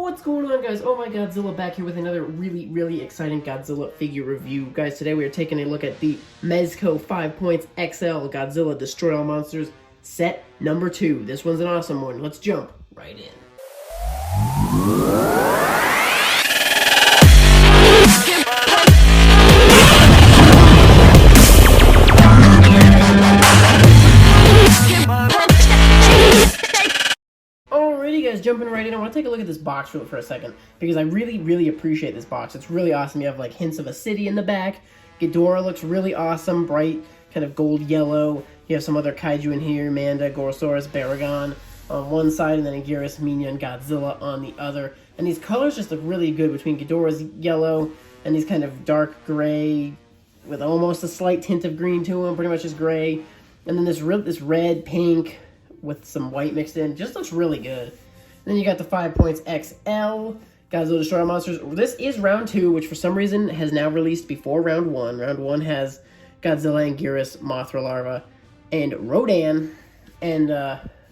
What's going on, guys? Oh my, Godzilla back here with another really exciting Godzilla figure review. Guys, today we are taking a look at the Mezco 5 Points XL Godzilla Destroy All Monsters set number 2. This one's an awesome one. Let's jump right in. Alrighty, guys, jumping right in. I want to take a look at this box for a second because I really appreciate this box. It's really awesome. You have like hints of a city in the back. Ghidorah looks really awesome, bright, kind of gold yellow. You have some other kaiju in here: Manda, Gorosaurus, Baragon on one side, and then Akira, Minilla, and Godzilla on the other. And these colors just look really good between Ghidorah's yellow and these kind of dark gray with almost a slight tint of green to them, pretty much just gray. And then this red, pink with some white mixed in. Just looks really good. And then you got the 5 Points XL Godzilla Destroy All Monsters. This is round 2, which for some reason has now released before round 1. Round 1 has Godzilla, Anguirus, Mothra Larva, and Rodan. And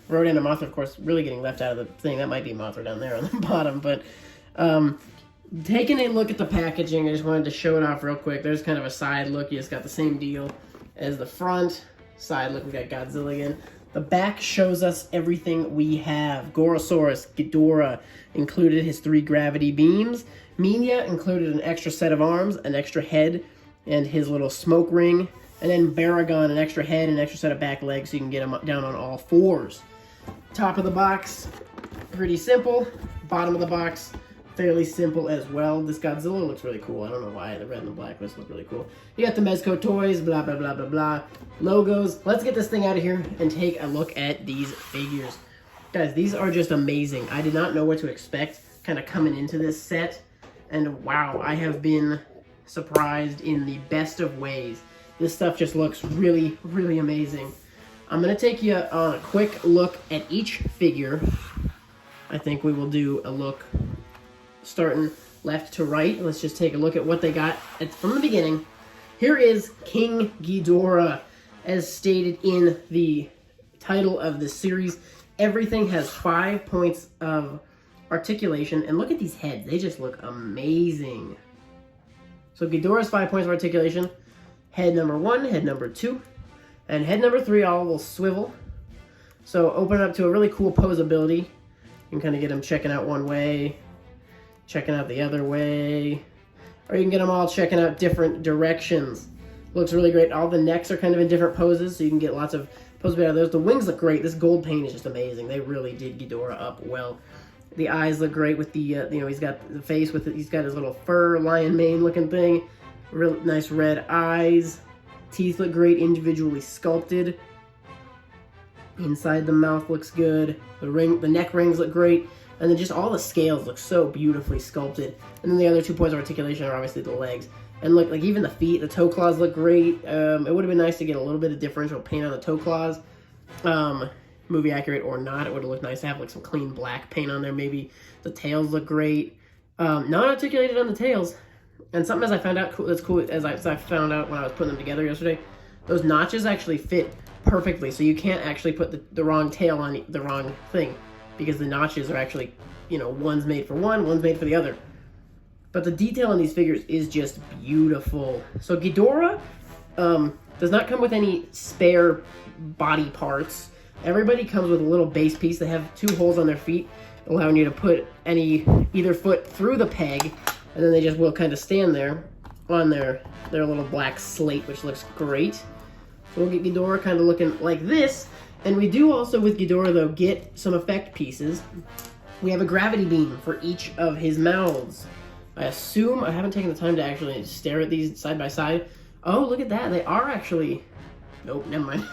Rodan and Mothra, of course, really getting left out of the thing. That might be Mothra down there on the bottom. But taking a look at the packaging, I just wanted to show it off real quick. There's kind of a side look. You just got the same deal as the front. Side look, we got Godzilla again. The back shows us everything we have. Gorosaurus, Ghidorah included his 3 gravity beams. Minilla included an extra set of arms, an extra head, and his little smoke ring. And then Baragon, an extra head, and an extra set of back legs so you can get him down on all 4s. Top of the box, pretty simple. Bottom of the box, fairly simple as well. This Godzilla looks really cool. I don't know why. The red and the black just look really cool. You got the Mezco Toys, blah, blah, blah, blah, blah. Logos. Let's get this thing out of here and take a look at these figures. Guys, these are just amazing. I did not know what to expect kind of coming into this set. And wow, I have been surprised in the best of ways. This stuff just looks really amazing. I'm going to take you on a quick look at each figure. I think we will do a look starting left to right. Let's just take a look at what they got from the beginning. Here is King Ghidorah, as stated in the title of this series. Everything has 5 points of articulation, and look at these heads. They just look amazing. So Ghidorah's 5 points of articulation. Head number 1, head number 2, and head number 3 all will swivel. So open it up to a really cool posability. You can kind of get them checking out one way, checking out the other way, or you can get them all checking out different directions. Looks really great. All the necks are kind of in different poses, so you can get lots of poses out of those. The wings look great. This gold paint is just amazing. They really did Ghidorah up well. The eyes look great with the, you know, he's got the face with it. He's got his little fur lion mane looking thing. Real nice red eyes. Teeth look great, individually sculpted. Inside the mouth looks good. The neck rings look great. And then just all the scales look so beautifully sculpted. And then the other 2 points of articulation are obviously the legs. And look, like even the feet, the toe claws look great. It would have been nice to get a little bit of differential paint on the toe claws. Movie accurate or not, it would have looked nice to have like some clean black paint on there. Maybe the tails look great. Not articulated on the tails. And something as I found out that's cool, as I found out when I was putting them together yesterday, those notches actually fit perfectly. So you can't actually put the wrong tail on the wrong thing, because the notches are actually, you know, one's made for one, one's made for the other. But the detail in these figures is just beautiful. So Ghidorah does not come with any spare body parts. Everybody comes with a little base piece. They have 2 holes on their feet, allowing you to put either foot through the peg, and then they just will kind of stand there on their little black slate, which looks great. So we'll get Ghidorah kind of looking like this. And we do also, with Ghidorah, though, get some effect pieces. We have a gravity beam for each of his mouths. I assume, I haven't taken the time to actually stare at these side by side. Oh, look at that. They are actually, nope, never mind.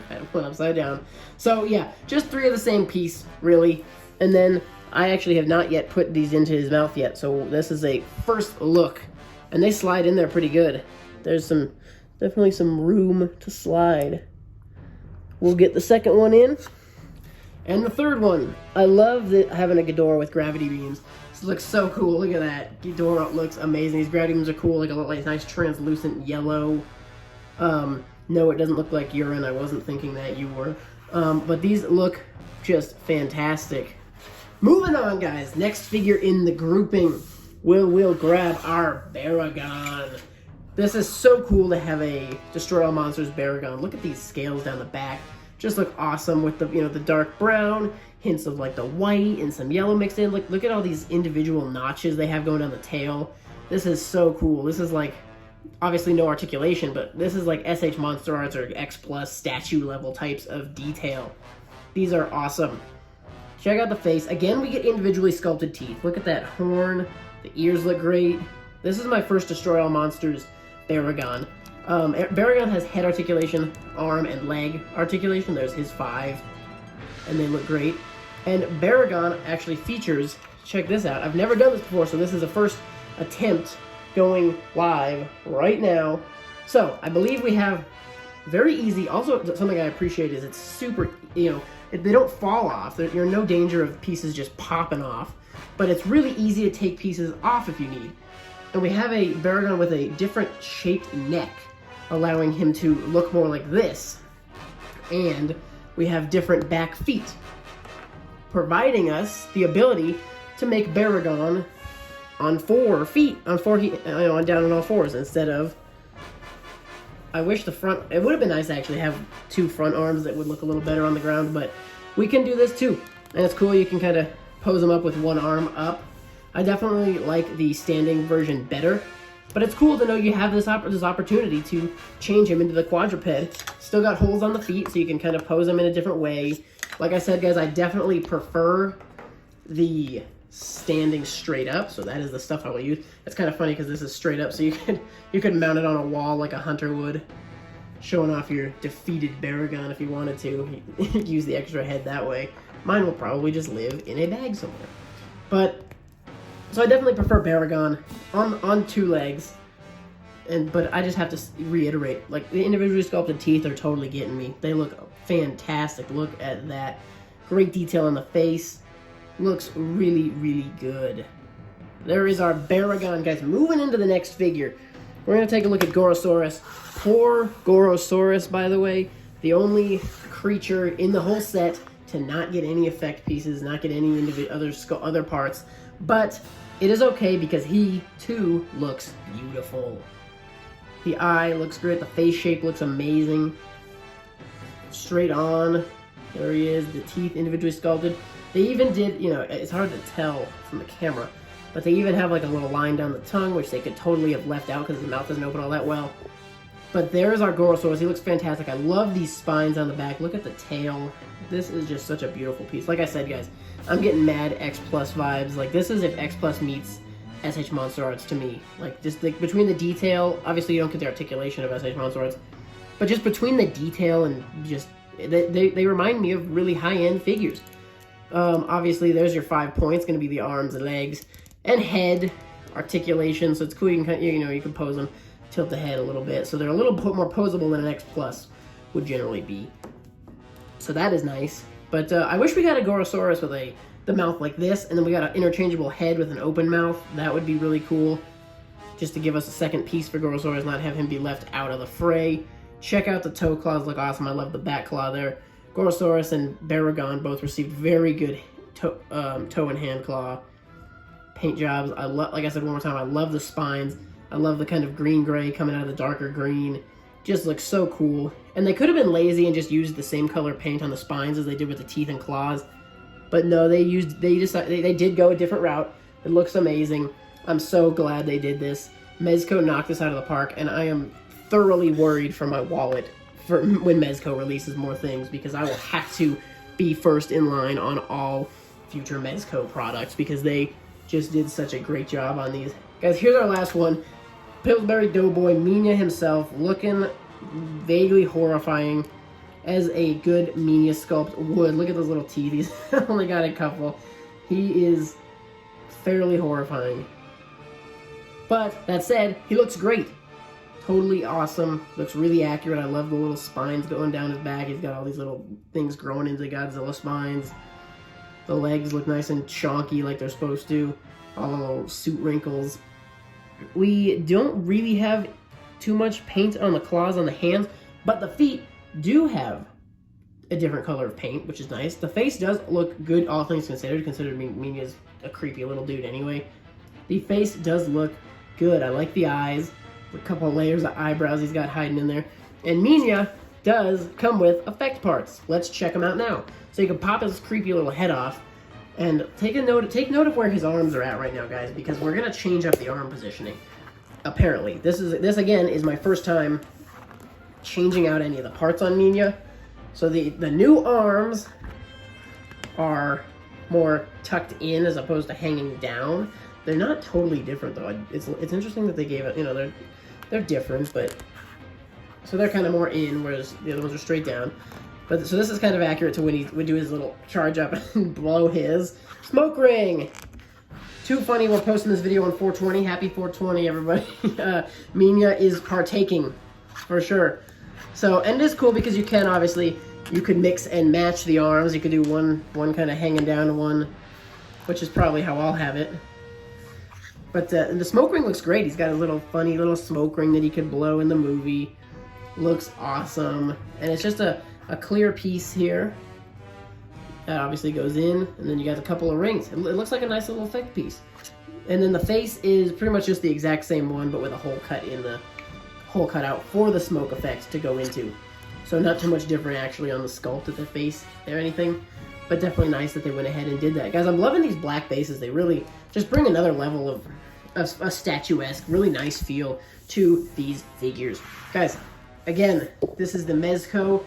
I went upside down. So yeah, just 3 of the same piece, really. And then I actually have not yet put these into his mouth yet. So this is a first look. And they slide in there pretty good. There's definitely some room to slide. We'll get the second one in. And the third one. I love having a Ghidorah with gravity beams. This looks so cool. Look at that. Ghidorah looks amazing. These gravity beams are cool. Like a nice translucent yellow. No, it doesn't look like urine. I wasn't thinking that you were. But these look just fantastic. Moving on, guys. Next figure in the grouping, we'll grab our Baragon. This is so cool to have a Destroy All Monsters Baragon. Look at these scales down the back. Just look awesome with the, the dark brown, hints of like the white and some yellow mixed in. Look at all these individual notches they have going down the tail. This is so cool. This is like, obviously no articulation, but this is like SH Monster Arts or X Plus statue level types of detail. These are awesome. Check out the face. Again, we get individually sculpted teeth. Look at that horn. The ears look great. This is my first Destroy All Monsters Baragon. Baragon has head articulation, arm and leg articulation. There's his 5, and they look great. And Baragon actually features, check this out, I've never done this before, so this is the first attempt going live right now. So, I believe we have very easy, also something I appreciate is it's super, they don't fall off. You're in no danger of pieces just popping off, but it's really easy to take pieces off if you need. And we have a Baragon with a different shaped neck, allowing him to look more like this. And we have different back feet, providing us the ability to make Baragon on 4 feet, down on all 4s instead of. I wish the front. It would have been nice to actually have 2 front arms that would look a little better on the ground, but we can do this too, and it's cool. You can kind of pose them up with 1 arm up. I definitely like the standing version better, but it's cool to know you have this opportunity to change him into the quadruped. Still got holes on the feet, so you can kind of pose him in a different way. Like I said, guys, I definitely prefer the standing straight up, so that is the stuff I will use. It's kind of funny because this is straight up, so you could mount it on a wall like a hunter would, showing off your defeated Baragon if you wanted to. Use the extra head that way. Mine will probably just live in a bag somewhere. But so I definitely prefer Baragon on 2 legs, but I just have to reiterate, like, the individually sculpted teeth are totally getting me. They look fantastic. Look at that. Great detail on the face. Looks really, really good. There is our Baragon, guys. Moving into the next figure, we're going to take a look at Gorosaurus. Poor Gorosaurus, by the way. The only creature in the whole set to not get any effect pieces, not get any other parts. But it is okay because he, too, looks beautiful. The eye looks great. The face shape looks amazing. Straight on. There he is. The teeth individually sculpted. They even did, it's hard to tell from the camera, but they even have like a little line down the tongue, which they could totally have left out because his mouth doesn't open all that well. But there's our Gorosaurus. He looks fantastic. I love these spines on the back. Look at the tail. This is just such a beautiful piece. Like I said, guys, I'm getting mad X Plus vibes. Like, this is if X Plus meets SH Monster Arts to me. Like, just like between the detail, obviously you don't get the articulation of SH Monster Arts, but just between the detail and just, they remind me of really high-end figures. Obviously, there's your 5 points, going to be the arms and legs and head articulation. So it's cool. You can, you can pose them, tilt the head a little bit, so they're a little bit more posable than an X Plus would generally be. So that is nice. But I wish we had a Gorosaurus with the mouth like this, and then we got an interchangeable head with an open mouth. That would be really cool, just to give us a second piece for Gorosaurus, not have him be left out of the fray. Check out the toe claws, look awesome. I love the back claw there. Gorosaurus and Baragon both received very good toe and hand claw paint jobs. Like I said one more time, I love the spines. I love the kind of green-gray coming out of the darker green. Just looks so cool. And they could have been lazy and just used the same color paint on the spines as they did with the teeth and claws. But no, they did go a different route. It looks amazing. I'm so glad they did this. Mezco knocked this out of the park, and I am thoroughly worried for my wallet for when Mezco releases more things, because I will have to be first in line on all future Mezco products because they just did such a great job on these. Guys, here's our last one. Pillsbury Doughboy, Minya himself, looking vaguely horrifying as a good Minya sculpt would. Look at those little teeth. He's only got a couple. He is fairly horrifying. But that said, he looks great. Totally awesome. Looks really accurate. I love the little spines going down his back. He's got all these little things growing into Godzilla spines. The legs look nice and chonky like they're supposed to. All the little suit wrinkles. We don't really have too much paint on the claws on the hands, but the feet do have a different color of paint, which is nice. The face does look good, all things considered, considering Minya's a creepy little dude anyway. The face does look good. I like the eyes, a couple of layers of eyebrows he's got hiding in there. And Minya does come with effect parts. Let's check them out now. So you can pop his creepy little head off, and take note of where his arms are at right now, guys, because we're gonna change up the arm positioning. Apparently, this again is my first time changing out any of the parts on Minya. So the new arms are more tucked in as opposed to hanging down. They're not totally different though. It's interesting that they gave it, you know, they're different, but so they're kind of more in, whereas the other ones are straight down. But so this is kind of accurate to when he would do his little charge up and blow his smoke ring. Too funny, we're posting this video on 420. Happy 420, everybody. Minya is partaking, for sure. So, and it is cool because you can, obviously, you could mix and match the arms. You could do one kind of hanging down, one, which is probably how I'll have it. But the smoke ring looks great. He's got a little funny little smoke ring that he could blow in the movie. Looks awesome. And it's just a clear piece here. That obviously goes in, and then you got a couple of rings. It looks like a nice little effect piece. And then the face is pretty much just the exact same one, but with a hole cut in the hole cut out for the smoke effect to go into. So not too much different actually on the sculpt of the face or anything, but definitely nice that they went ahead and did that. Guys, I'm loving these black bases. They really just bring another level of a statuesque, really nice feel to these figures. Guys, again, this is the Mezco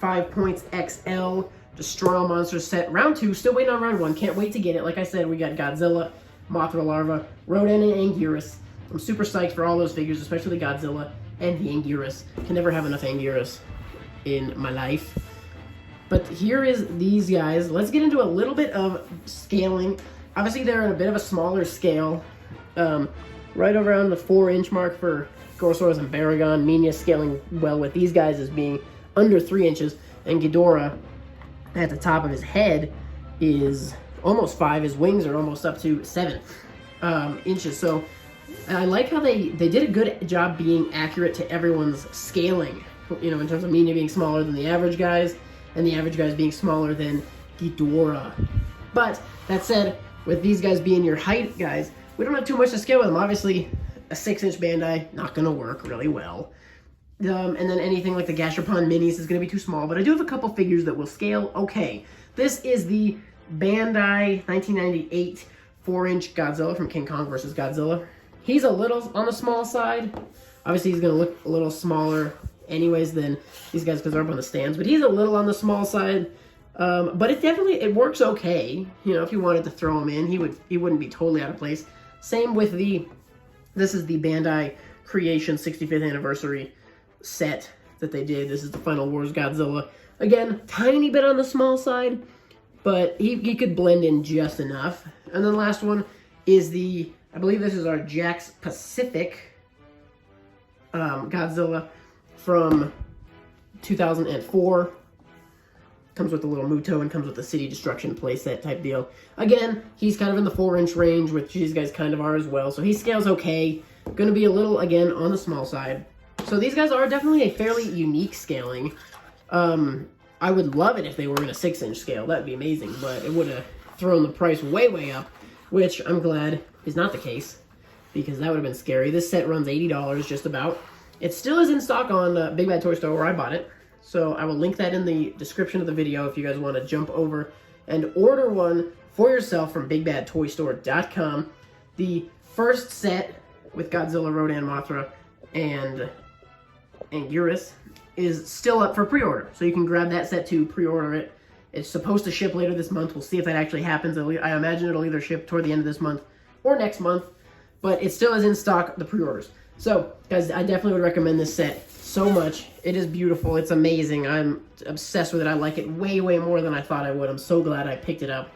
5 points XL Destroy All Monsters set. Round 2, still waiting on round 1. Can't wait to get it. Like I said, we got Godzilla, Mothra Larva, Rodan, and Anguirus. I'm super psyched for all those figures, especially the Godzilla and the Anguirus. Can never have enough Anguirus in my life. But here is these guys. Let's get into a little bit of scaling. Obviously, they're in a bit of a smaller scale. Right around the 4-inch mark for Gorosaurus and Baragon. Minya scaling well with these guys as being under 3 inches. And Ghidorah at the top of his head is almost 5. His wings are almost up to 7 inches. So I like how they did a good job being accurate to everyone's scaling. You know, in terms of Minya being smaller than the average guys, and the average guys being smaller than Ghidorah. But that said, with these guys being your height guys, we don't have too much to scale with them. Obviously, a 6-inch Bandai, not going to work really well. And then anything like the Gashapon Minis is going to be too small, but I do have a couple figures that will scale okay. This is the Bandai 1998 4-inch Godzilla from King Kong vs. Godzilla. He's a little on the small side. Obviously, he's going to look a little smaller anyways than these guys because they're up on the stands, but he's a little on the small side. But it works okay. You know, if you wanted to throw him in, he wouldn't be totally out of place. Same with this is the Bandai Creation 65th anniversary set that they did. This is the Final Wars Godzilla. Again, tiny bit on the small side, but he could blend in just enough. And then the last one is I believe this is our Jakks Pacific Godzilla from 2004. Comes with a little Muto and comes with the City Destruction playset type deal. Again, he's kind of in the 4-inch range, which these guys kind of are as well. So he scales okay. Going to be a little, again, on the small side. So these guys are definitely a fairly unique scaling. I would love it if they were in a 6-inch scale. That'd be amazing, but it would have thrown the price way, way up, which I'm glad is not the case, because that would have been scary. This set runs $80 just about. It still is in stock on Big Bad Toy Store where I bought it, so I will link that in the description of the video if you guys want to jump over and order one for yourself from BigBadToyStore.com. The first set with Godzilla, Rodan, Mothra, and Anguirus is still up for pre-order, so you can grab that set to pre-order it. It's supposed to ship later this month. We'll see if that actually happens. I imagine it'll either ship toward the end of this month or next month, but it still is in stock, the pre-orders. So, guys, I definitely would recommend this set so much. It is beautiful. It's amazing. I'm obsessed with it. I like it way, way more than I thought I would. I'm so glad I picked it up.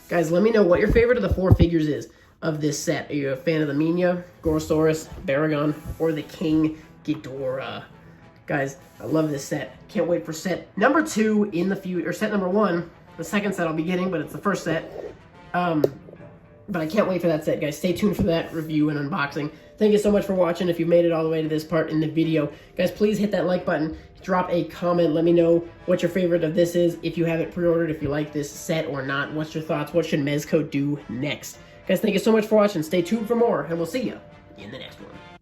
Guys, let me know what your favorite of the 4 figures is of this set. Are you a fan of the Minya, Gorosaurus, Baragon, or the King Ghidorah? Guys, I love this set. Can't wait for set number 2 in the future, or set number 1. The second set I'll be getting, but it's the first set. But I can't wait for that set, guys. Stay tuned for that review and unboxing. Thank you so much for watching. If you've made it all the way to this part in the video, guys, please hit that like button. Drop a comment. Let me know what your favorite of this is. If you have it pre-ordered, if you like this set or not. What's your thoughts? What should Mezco do next? Guys, thank you so much for watching. Stay tuned for more, and we'll see you in the next one.